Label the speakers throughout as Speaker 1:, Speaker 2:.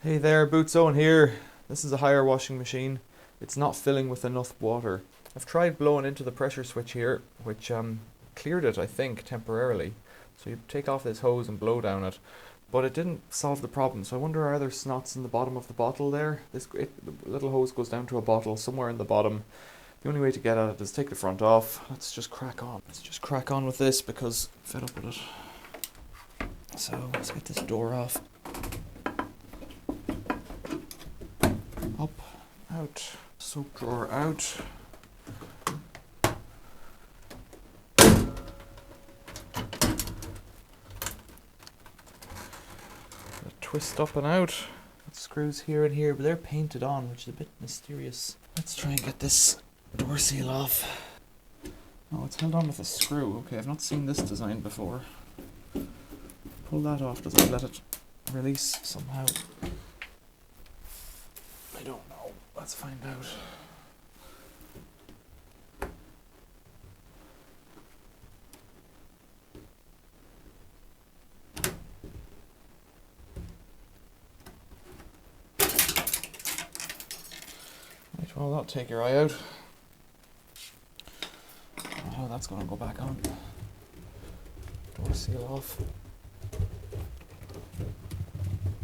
Speaker 1: Hey there, Boots Owen here. This is a Haier washing machine. It's not filling with enough water. I've tried blowing into the pressure switch here, which cleared it, I think, temporarily. So you take off this hose and blow down it. But it didn't solve the problem, so I wonder, are there snots in the bottom of the bottle there? The little hose goes down to a bottle somewhere in the bottom. The only way to get at it is take the front off. Let's just crack on. Let's just crack on with this because I'm fed up with it. So let's get this door off. Up, out, soap drawer out. Twist up and out. Got screws here and here, but they're painted on, which is a bit mysterious. Let's try and get this door seal off. Oh, it's held on with a screw. Okay, I've not seen this design before. Pull that off. Does it let it release somehow? I don't know. Let's find out. Right, well, that'll take your eye out. Oh, that's going to go back on. Door seal off.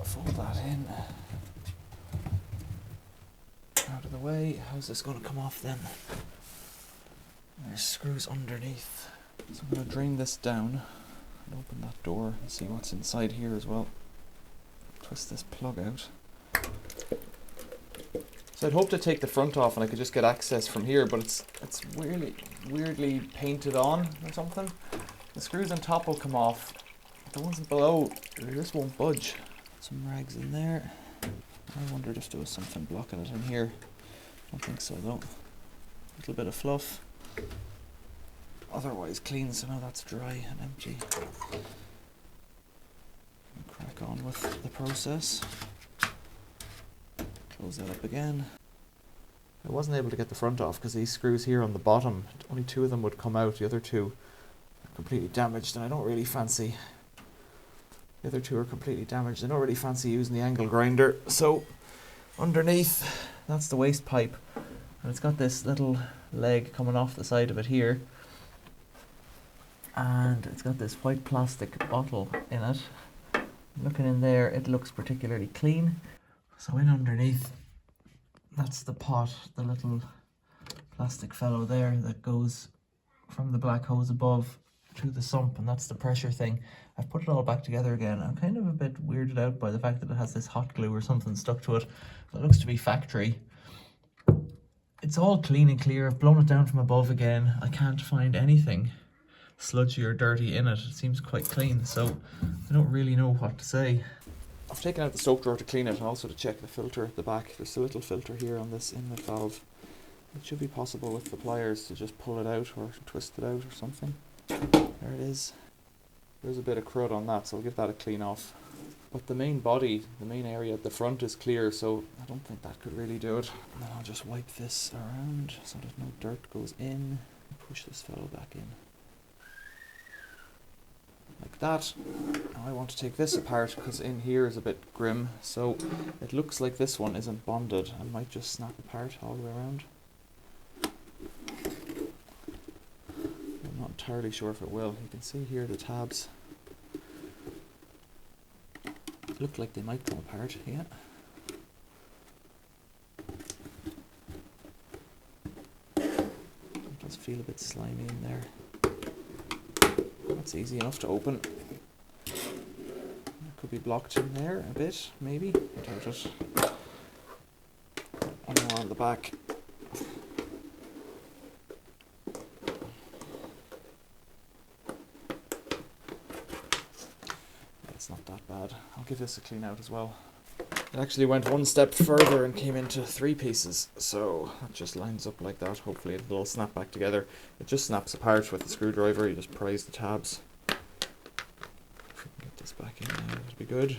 Speaker 1: Fold that in. Out of the way. How's this going to come off then? There's screws underneath. So I'm going to drain this down and open that door and see what's inside here as well. Twist this plug out. So I'd hope to take the front off and I could just get access from here, but it's weirdly painted on or something. The screws on top will come off. The ones below, they just won't budge. Some rags in there. I wondered if there was something blocking it in here. Don't think so though. A little bit of fluff. Otherwise clean, so now that's dry and empty. Crack on with the process. Close that up again. I wasn't able to get the front off because these screws here on the bottom, only two of them would come out. The other two are completely damaged, and I don't really fancy. The other two are completely damaged. I don't really fancy using the angle grinder. So underneath, that's the waste pipe, and it's got this little leg coming off the side of it here, and it's got this white plastic bottle in it. Looking in there, it looks particularly clean. So in underneath, that's the pot, the little plastic fellow there that goes from the black hose above to the sump, and that's the pressure thing. I've put it all back together again. I'm kind of a bit weirded out by the fact that it has this hot glue or something stuck to it. It looks to be factory. It's all clean and clear. I've blown it down from above again. I can't find anything sludgy or dirty in it. It seems quite clean, so I don't really know what to say. I've taken out the soap drawer to clean it and also to check the filter at the back. There's a little filter here on this inlet valve. It should be possible with the pliers to just pull it out or twist it out or something. There it is. There's a bit of crud on that, so I'll give that a clean off. But the main body, the main area at the front is clear, so I don't think that could really do it. And then I'll just wipe this around so that no dirt goes in and push this fellow back in. Like that. Now I want to take this apart because in here is a bit grim, so it looks like this one isn't bonded and might just snap apart all the way around. I'm not entirely sure if it will. You can see here the tabs look like they might come apart, yeah. It does feel a bit slimy in there. That's easy enough to open. It could be blocked in there a bit, maybe. I doubt it. One more on the back. It's not that bad. I'll give this a clean out as well. It actually went one step further and came into 3 pieces, so it just lines up like that. Hopefully it'll all snap back together. It just snaps apart with the screwdriver. You just prise the tabs. If we can get this back in now, it'll be good.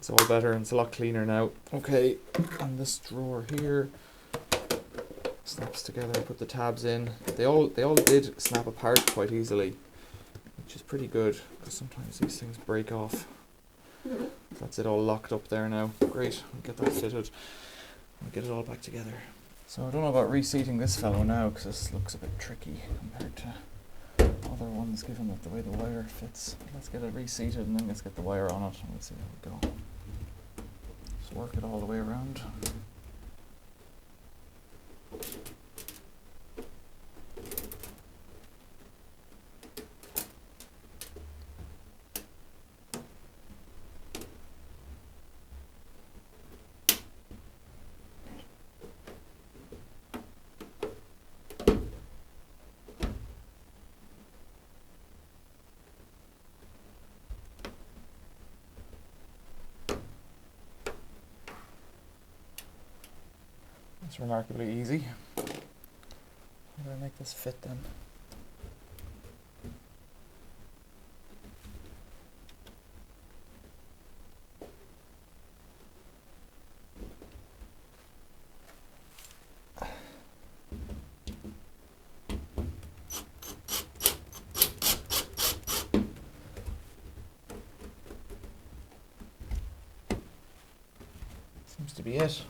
Speaker 2: It's all better and it's a lot cleaner now. Okay, and this drawer here snaps together. Put the tabs in. They all did snap apart quite easily, which is pretty good because sometimes these things break off. That's it all locked up there now. Great, we'll get that fitted. We'll get it all back together. So I don't know about reseating this fellow now because this looks a bit tricky compared to other ones given that the way the wire fits. Let's get it reseated and then let's get the wire on it and we'll see how we go. Just work it all the way around. It's remarkably easy. How do I make this fit then? Seems to be it.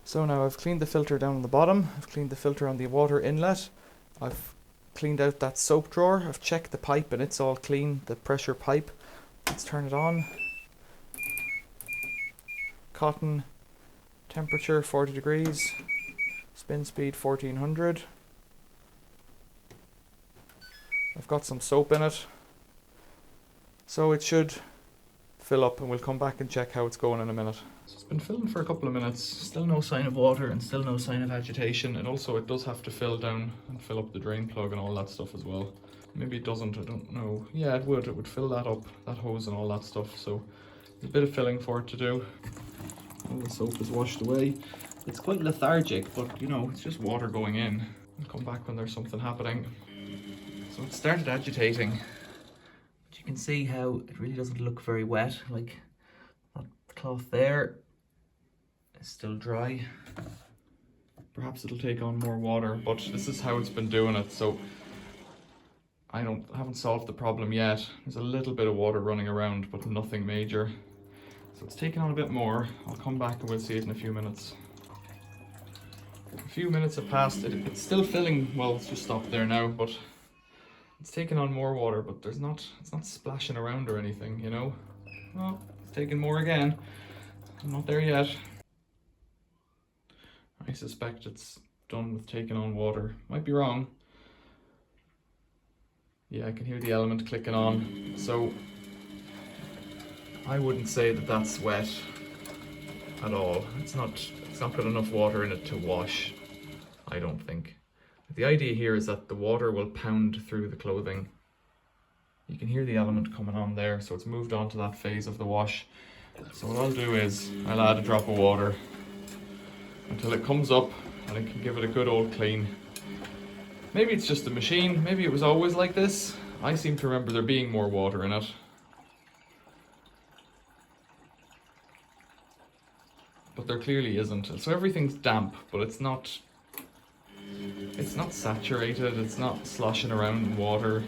Speaker 2: So now I've cleaned the filter down on the bottom, I've cleaned the filter on the water inlet, I've cleaned out that soap drawer, I've checked the pipe and it's all clean, the pressure pipe. Let's turn it on. Cotton, temperature 40 degrees, spin speed 1400. I've got some soap in it, so it should fill up and we'll come back and check how it's going in a minute. So it's been filling for a couple of minutes, still no sign of water and still no sign of agitation, and also it does have to fill down and fill up the drain plug and all that stuff as well. Maybe it doesn't, I don't know. Yeah, it would fill that up, that hose and all that stuff, so there's a bit of filling for it to do. All the soap is washed away. It's quite lethargic, but you know, it's just water going in. I'll come back when there's something happening. So it started agitating. But you can see how it really doesn't look very wet, like that cloth there is still dry. Perhaps it'll take on more water, but this is how it's been doing it, so I haven't solved the problem yet. There's a little bit of water running around, but nothing major. So it's taking on a bit more. I'll come back and we'll see it in a few minutes. A few minutes have passed. It's still filling. Well, it's just stopped there now, but it's taking on more water, but it's not splashing around or anything, you know? Well, it's taking more again. I'm not there yet. I suspect it's done with taking on water. Might be wrong. Yeah, I can hear the element clicking on. So I wouldn't say that that's wet at all. It's not got enough water in it to wash, I don't think. The idea here is that the water will pound through the clothing. You can hear the element coming on there, so it's moved on to that phase of the wash. So what I'll do is I'll add a drop of water until it comes up and it can give it a good old clean. Maybe it's just the machine, maybe it was always like this. I seem to remember there being more water in it. But there clearly isn't. So everything's damp, but it's not saturated, it's not sloshing around in water.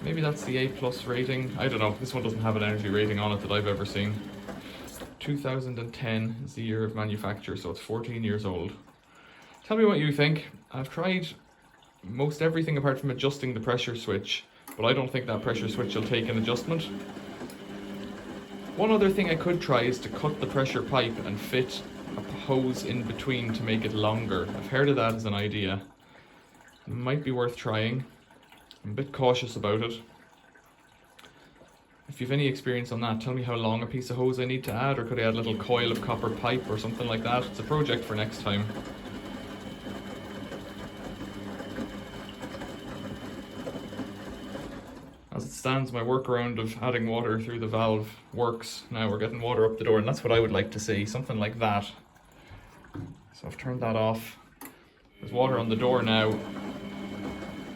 Speaker 2: Maybe that's the A+ rating. I don't know. This one doesn't have an energy rating on it that I've ever seen. 2010 is the year of manufacture, so it's 14 years old. Tell me what you think. I've tried most everything apart from adjusting the pressure switch, but I don't think that pressure switch will take an adjustment. One other thing I could try is to cut the pressure pipe and fit a hose in between to make it longer. I've heard of that as an idea. It might be worth trying. I'm a bit cautious about it. If you've any experience on that, tell me how long a piece of hose I need to add, or could I add a little coil of copper pipe or something like that? It's a project for next time. As it stands, my workaround of adding water through the valve works. Now we're getting water up the door, and that's what I would like to see, something like that. So I've turned that off. There's water on the door now,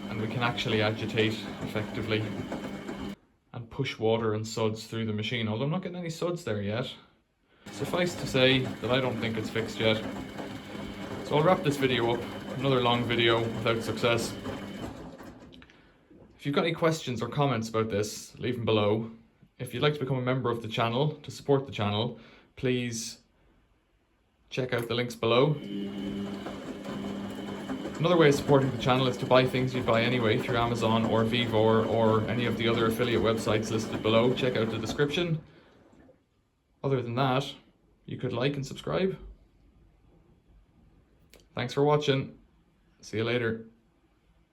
Speaker 2: and we can actually agitate effectively. push water and suds through the machine, although I'm not getting any suds there yet. Suffice to say that I don't think it's fixed yet. So I'll wrap this video up, another long video without success. If you've got any questions or comments about this, leave them below. If you'd like to become a member of the channel, to support the channel, please check out the links below. Another way of supporting the channel is to buy things you'd buy anyway through Amazon or Vivor or any of the other affiliate websites listed below. Check out the description. Other than that, you could like and subscribe. Thanks for watching. See you later.